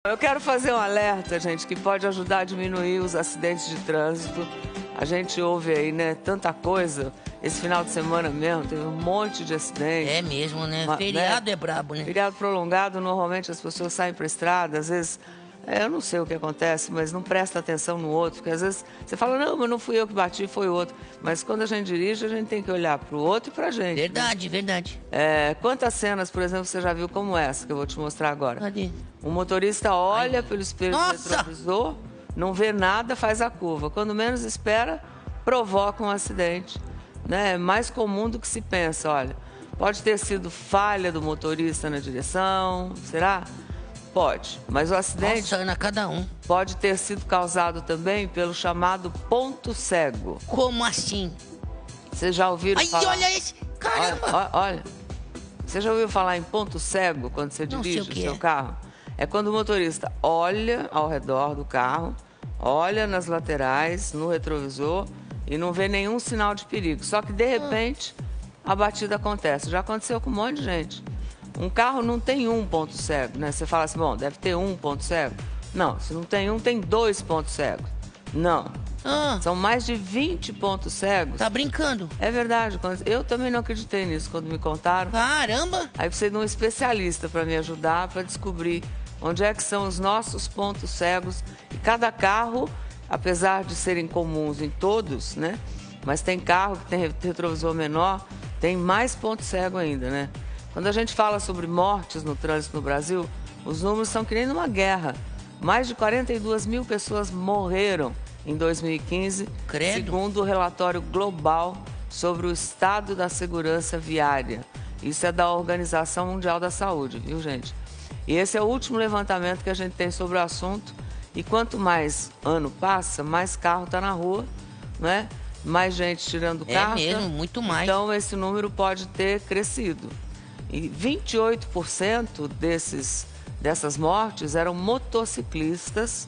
Eu quero fazer um alerta, gente, que pode ajudar a diminuir os acidentes de trânsito. A gente ouve aí, né, tanta coisa. Esse final de semana mesmo teve um monte de acidentes. É mesmo, né? Feriado, né? É brabo, né? Feriado prolongado, normalmente as pessoas saem para a estrada, às vezes... eu não sei o que acontece, mas não presta atenção no outro, porque às vezes você fala, não, mas não fui eu que bati, foi o outro. Mas quando a gente dirige, a gente tem que olhar para o outro e para a gente. Verdade, né? verdade. Quantas cenas, por exemplo, você já viu como essa, que eu vou te mostrar agora? Cadê? O motorista olha pelo espelho do retrovisor, não vê nada, faz a curva. Quando menos espera, provoca um acidente. Né? É mais comum do que se pensa, olha. Pode ter sido falha do motorista na direção, será? Pode, mas o acidente... Nossa, Ana, cada um. Pode ter sido causado também pelo chamado ponto cego. Como assim? Vocês já ouviram falar... Ai, olha esse... Caramba! Olha. Você já ouviu falar em ponto cego quando você dirige o seu carro? É quando o motorista olha ao redor do carro, olha nas laterais, no retrovisor e não vê nenhum sinal de perigo. Só que, de repente, a batida acontece. Já aconteceu com um monte de gente. Um carro não tem um ponto cego, né? Você fala assim, bom, deve ter um ponto cego. Não, se não tem um, tem 2 pontos cegos. Não. São mais de 20 pontos cegos. Tá brincando? É verdade. Eu também não acreditei nisso quando me contaram. Caramba! Aí precisei de um especialista para me ajudar, para descobrir onde é que são os nossos pontos cegos. E cada carro, apesar de serem comuns em todos, né? Mas tem carro que tem retrovisor menor, tem mais ponto cego ainda, né? Quando a gente fala sobre mortes no trânsito no Brasil, os números são que nem numa guerra. Mais de 42 mil pessoas morreram em 2015, segundo o relatório global sobre o estado da segurança viária. Isso é da Organização Mundial da Saúde, viu, gente? E esse é o último levantamento que a gente tem sobre o assunto. E quanto mais ano passa, mais carro está na rua, né? Mais gente tirando carta. É mesmo, muito mais. Então, esse número pode ter crescido. E 28% dessas mortes eram motociclistas,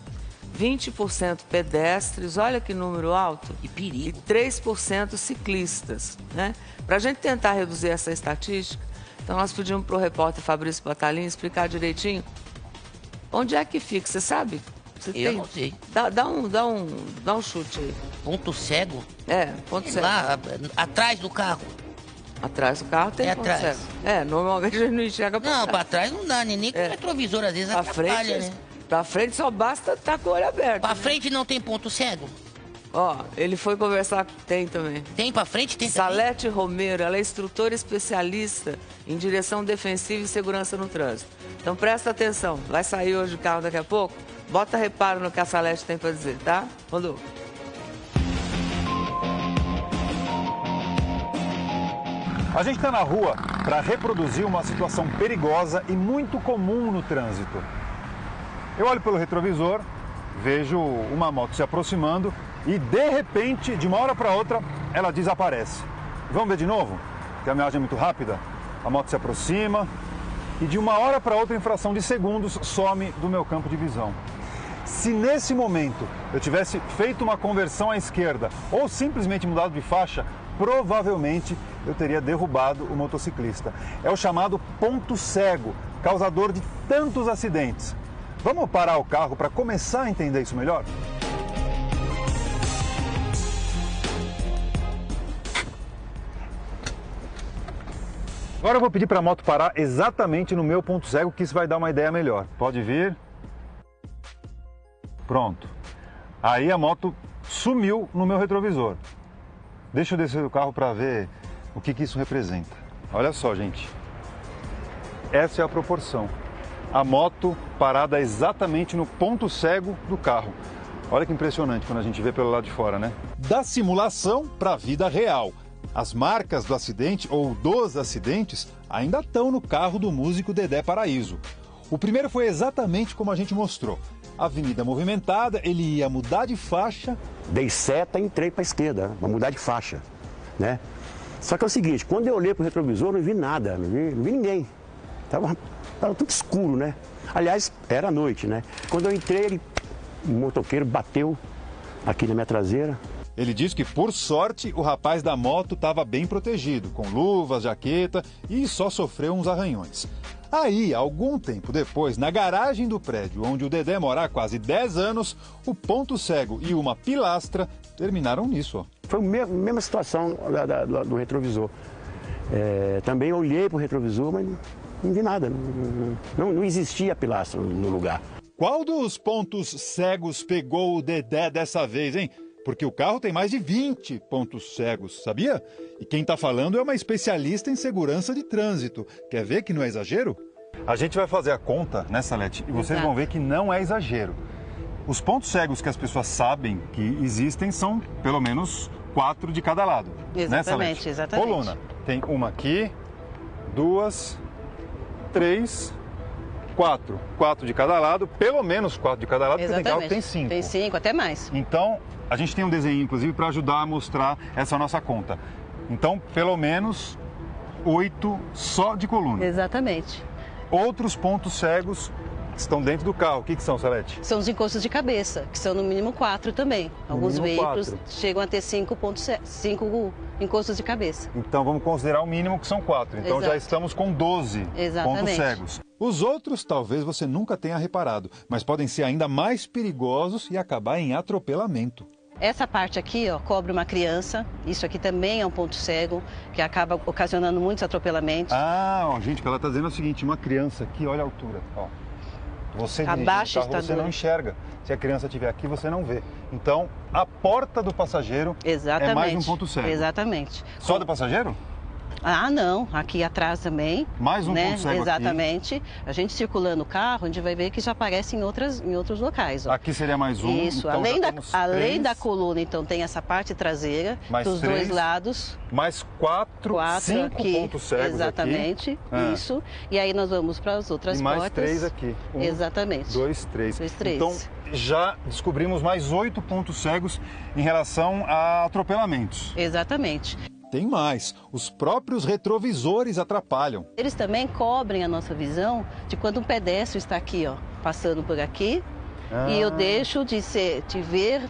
20% pedestres, olha que número alto. Que perigo. E 3% ciclistas, né? Para a gente tentar reduzir essa estatística, então nós pedimos para o repórter Fabrício Batalin explicar direitinho onde é que fica, você sabe? Não sei. Dá um chute aí. Ponto cego? Ponto cego. Lá, atrás do carro. Atrás do carro tem ponto atrás. cego. Normalmente a gente não enxerga pra trás. Não, pra trás não dá, nem com o retrovisor, às vezes atrapalha, né? Pra frente só basta estar com o olho aberto. Pra frente não tem ponto cego? Ele foi conversar, tem também. Tem pra frente? Tem Salete Romero, ela é instrutora especialista em direção defensiva e segurança no trânsito. Então presta atenção, vai sair hoje o carro daqui a pouco, bota reparo no que a Salete tem pra dizer, tá? Rodolfo. A gente está na rua para reproduzir uma situação perigosa e muito comum no trânsito. Eu olho pelo retrovisor, vejo uma moto se aproximando e, de repente, de uma hora para outra, ela desaparece. Vamos ver de novo? Que a imagem é muito rápida. A moto se aproxima e, de uma hora para outra, em fração de segundos, some do meu campo de visão. Se nesse momento eu tivesse feito uma conversão à esquerda ou simplesmente mudado de faixa, provavelmente eu teria derrubado o motociclista. É o chamado ponto cego, causador de tantos acidentes. Vamos parar o carro para começar a entender isso melhor? Agora eu vou pedir para a moto parar exatamente no meu ponto cego, que isso vai dar uma ideia melhor. Pode vir. Pronto. Aí a moto sumiu no meu retrovisor. Deixa eu descer do carro para ver o que isso representa. Olha só, gente. Essa é a proporção. A moto parada exatamente no ponto cego do carro. Olha que impressionante quando a gente vê pelo lado de fora, né? Da simulação para a vida real. As marcas do acidente ou dos acidentes ainda estão no carro do músico Dedé Paraíso. O primeiro foi exatamente como a gente mostrou. Avenida movimentada, ele ia mudar de faixa. Dei seta e entrei para a esquerda, para mudar de faixa, né? Só que é o seguinte, quando eu olhei para o retrovisor, não vi nada, não vi ninguém. Tava tudo escuro, né? Aliás, era noite, né? Quando eu entrei, o motoqueiro bateu aqui na minha traseira. Ele diz que, por sorte, o rapaz da moto estava bem protegido, com luvas, jaqueta e só sofreu uns arranhões. Aí, algum tempo depois, na garagem do prédio onde o Dedé mora há quase 10 anos, o ponto cego e uma pilastra terminaram nisso. Foi a mesma situação do retrovisor. Também olhei para o retrovisor, mas não vi nada. Não existia pilastra no lugar. Qual dos pontos cegos pegou o Dedé dessa vez, hein? Porque o carro tem mais de 20 pontos cegos, sabia? E quem está falando é uma especialista em segurança de trânsito. Quer ver que não é exagero? A gente vai fazer a conta, né, Salete? E vocês vão ver que não é exagero. Os pontos cegos que as pessoas sabem que existem são pelo menos 4 de cada lado. Exatamente, né, exatamente. Coluna, tem uma aqui, 2, 3, 4. 4 de cada lado, pelo menos 4 de cada lado, porque tem carro que tem 5. Tem 5, até mais. Então, a gente tem um desenho, inclusive, para ajudar a mostrar essa nossa conta. Então, pelo menos 8 só de coluna. Exatamente. Outros pontos cegos estão dentro do carro. O que são, Salete? São os encostos de cabeça, que são no mínimo 4 também. Alguns veículos chegam a ter 5 encostos de cabeça. Então vamos considerar o mínimo, que são 4. Então Exato. Já estamos com 12 pontos cegos. Os outros talvez você nunca tenha reparado, mas podem ser ainda mais perigosos e acabar em atropelamento. Essa parte aqui, ó, cobre uma criança. Isso aqui também é um ponto cego, que acaba ocasionando muitos atropelamentos. Ah, ó, gente, o que ela está dizendo é o seguinte, uma criança aqui, olha a altura, ó. Você dirige o carro, você não enxerga. Se a criança estiver aqui, você não vê. Então, a porta do passageiro é mais um ponto cego. Exatamente. Só do passageiro? Ah, não. Aqui atrás também. Mais um ponto cego. Exatamente. Aqui. A gente circulando o carro, a gente vai ver que já aparece em outros locais. Ó. Aqui seria mais um. Isso. Então além da coluna, então, tem essa parte traseira, dos 3, dois lados. Mais 4, 5 aqui, pontos cegos. Exatamente. Aqui. Isso. E aí nós vamos para as outras portas. E mais 3 aqui. 1, exatamente. 2, 3. 2, 3. Então, já descobrimos mais 8 pontos cegos em relação a atropelamentos. Exatamente. Tem mais, os próprios retrovisores atrapalham. Eles também cobrem a nossa visão de quando um pedestre está aqui, ó, passando por aqui, e eu deixo de ver,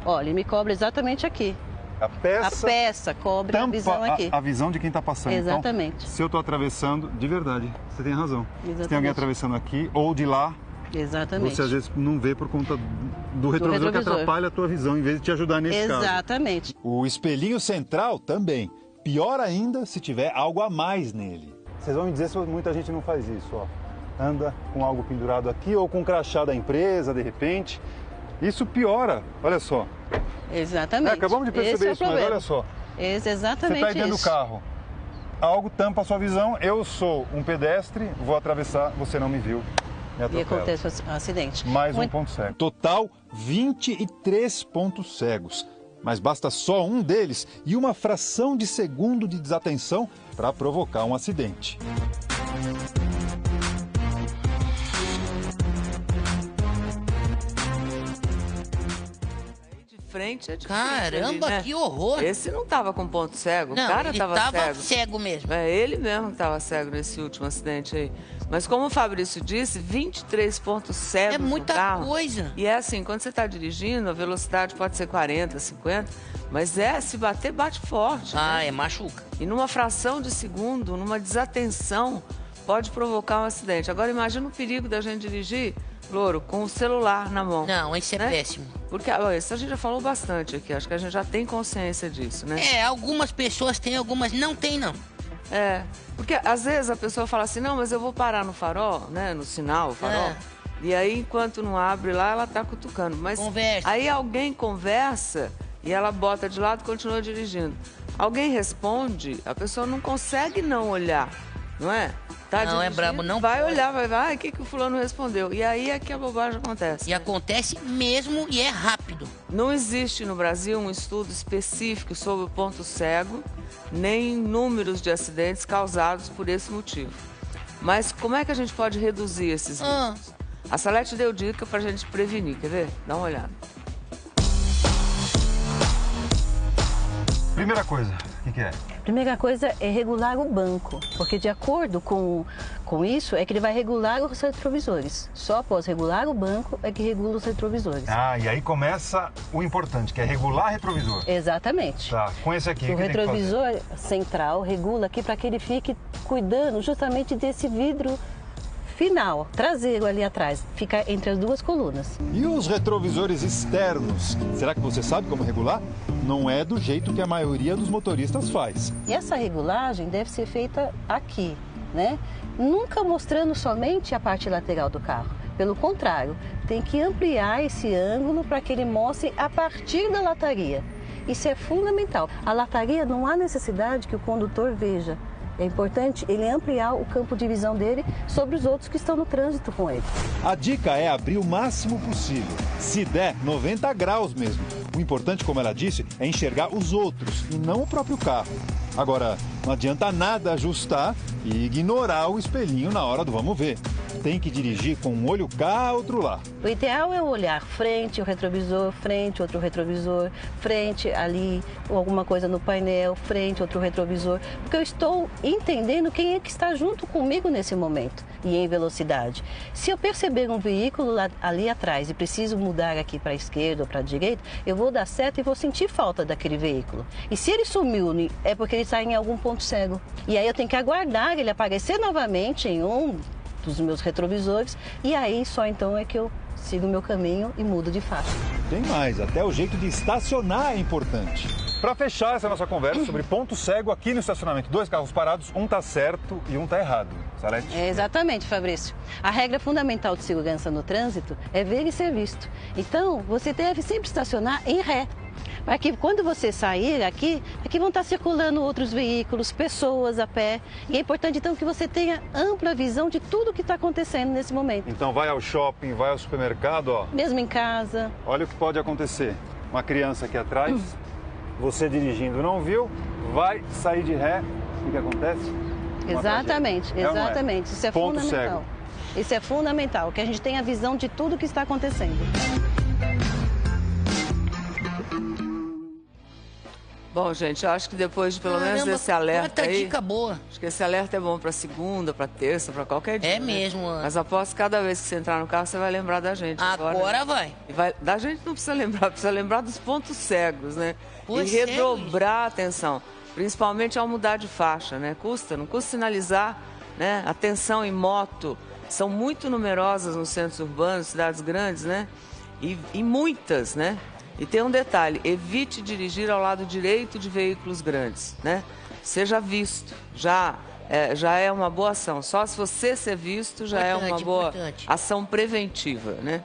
olha, ele me cobra exatamente aqui. A peça cobre a visão aqui. A visão de quem está passando. Exatamente. Então, se eu estou atravessando, de verdade, você tem razão. Exatamente. Se tem alguém atravessando aqui ou de lá, exatamente. Você às vezes não vê por conta do retrovisor que atrapalha a tua visão, em vez de te ajudar nesse caso. Exatamente. O espelhinho central também. Pior ainda se tiver algo a mais nele. Vocês vão me dizer se muita gente não faz isso, ó. Anda com algo pendurado aqui ou com um crachá da empresa, de repente. Isso piora, olha só. Exatamente. Acabamos de perceber isso, mas olha só. Exatamente. Você está aí dentro do carro. Algo tampa a sua visão, eu sou um pedestre, vou atravessar, você não me viu. E acontece um acidente. Mais um ponto cego. Total, 23 pontos cegos. Mas basta só um deles e uma fração de segundo de desatenção para provocar um acidente. Frente é difícil. Caramba, ali, né? Que horror! Esse não tava com ponto cego, não, o cara tava cego mesmo. É ele mesmo que tava cego nesse último acidente aí. Mas como o Fabrício disse, 23 pontos cegos é muita no carro. Coisa. E é assim, quando você está dirigindo, a velocidade pode ser 40, 50, mas se bater, bate forte. Ah, né? Machuca. E numa fração de segundo, numa desatenção, pode provocar um acidente. Agora imagina o perigo da gente dirigir, Louro, com o celular na mão. Não, isso é péssimo. Porque isso a gente já falou bastante aqui, acho que a gente já tem consciência disso, né? Algumas pessoas têm, algumas não têm, não. Porque às vezes a pessoa fala assim, não, mas eu vou parar no farol, né, no sinal, farol. E aí, enquanto não abre lá, ela tá cutucando. Mas conversa. Aí alguém conversa e ela bota de lado e continua dirigindo. Alguém responde, a pessoa não consegue não olhar, não é? Tá não, é brabo, não vai pode. Olhar, vai, o que o fulano respondeu? E aí é que a bobagem acontece. E acontece mesmo e é rápido. Não existe no Brasil um estudo específico sobre o ponto cego, nem números de acidentes causados por esse motivo. Mas como é que a gente pode reduzir esses riscos? A Salete deu dica pra gente prevenir, quer ver? Dá uma olhada. Primeira coisa, o que é? Primeira coisa é regular o banco, porque de acordo com isso é que ele vai regular os retrovisores. Só após regular o banco é que regula os retrovisores. Ah, e aí começa o importante, que é regular retrovisor. Exatamente. Tá, com esse aqui, o retrovisor central regula aqui para que ele fique cuidando justamente desse vidro final, traseiro ali atrás, fica entre as duas colunas. E os retrovisores externos? Será que você sabe como regular? Não é do jeito que a maioria dos motoristas faz. E essa regulagem deve ser feita aqui, né? Nunca mostrando somente a parte lateral do carro. Pelo contrário, tem que ampliar esse ângulo para que ele mostre a partir da lataria. Isso é fundamental. A lataria não há necessidade que o condutor veja. É importante ele ampliar o campo de visão dele sobre os outros que estão no trânsito com ele. A dica é abrir o máximo possível. Se der, 90 graus mesmo. O importante, como ela disse, é enxergar os outros e não o próprio carro. Agora, não adianta nada ajustar e ignorar o espelhinho na hora do vamos ver. Tem que dirigir com um olho cá, outro lá. O ideal é olhar frente, o retrovisor, frente, outro retrovisor, frente ali, ou alguma coisa no painel, frente, outro retrovisor, porque eu estou entendendo quem é que está junto comigo nesse momento e em velocidade. Se eu perceber um veículo ali atrás e preciso mudar aqui para a esquerda ou para a direita, eu vou dar seta e vou sentir falta daquele veículo. E se ele sumiu, é porque ele está em algum ponto cego. E aí eu tenho que aguardar ele aparecer novamente em um dos meus retrovisores e aí só então é que eu sigo o meu caminho e mudo de faixa. Tem mais, até o jeito de estacionar é importante. Para fechar essa nossa conversa sobre ponto cego aqui no estacionamento, 2 carros parados, um tá certo e um tá errado. Salete? Exatamente, Fabrício. A regra fundamental de segurança no trânsito é ver e ser visto. Então, você deve sempre estacionar em ré. Para que quando você sair aqui vão estar circulando outros veículos, pessoas a pé. E é importante então que você tenha ampla visão de tudo que está acontecendo nesse momento. Então vai ao shopping, vai ao supermercado, ó. Mesmo em casa. Olha o que pode acontecer. Uma criança aqui atrás, você dirigindo não viu, vai sair de ré, o que acontece? Exatamente, exatamente. Isso é ponto fundamental. Cego. Isso é fundamental, que a gente tenha a visão de tudo que está acontecendo. Bom, gente, eu acho que depois de pelo menos desse alerta aí... dica boa. Acho que esse alerta é bom para segunda, para terça, para qualquer dia. É mesmo, Ana. Mas aposto que cada vez que você entrar no carro, você vai lembrar da gente. Agora vai. E da gente não precisa lembrar dos pontos cegos, né? Pois e redobrar a atenção, principalmente ao mudar de faixa, né? Não custa sinalizar, né? Atenção em moto, são muito numerosas nos centros urbanos, cidades grandes, né? E muitas, né? E tem um detalhe, evite dirigir ao lado direito de veículos grandes, né? Seja visto, já é uma boa ação. Só se você ser visto já é uma boa ação preventiva, né?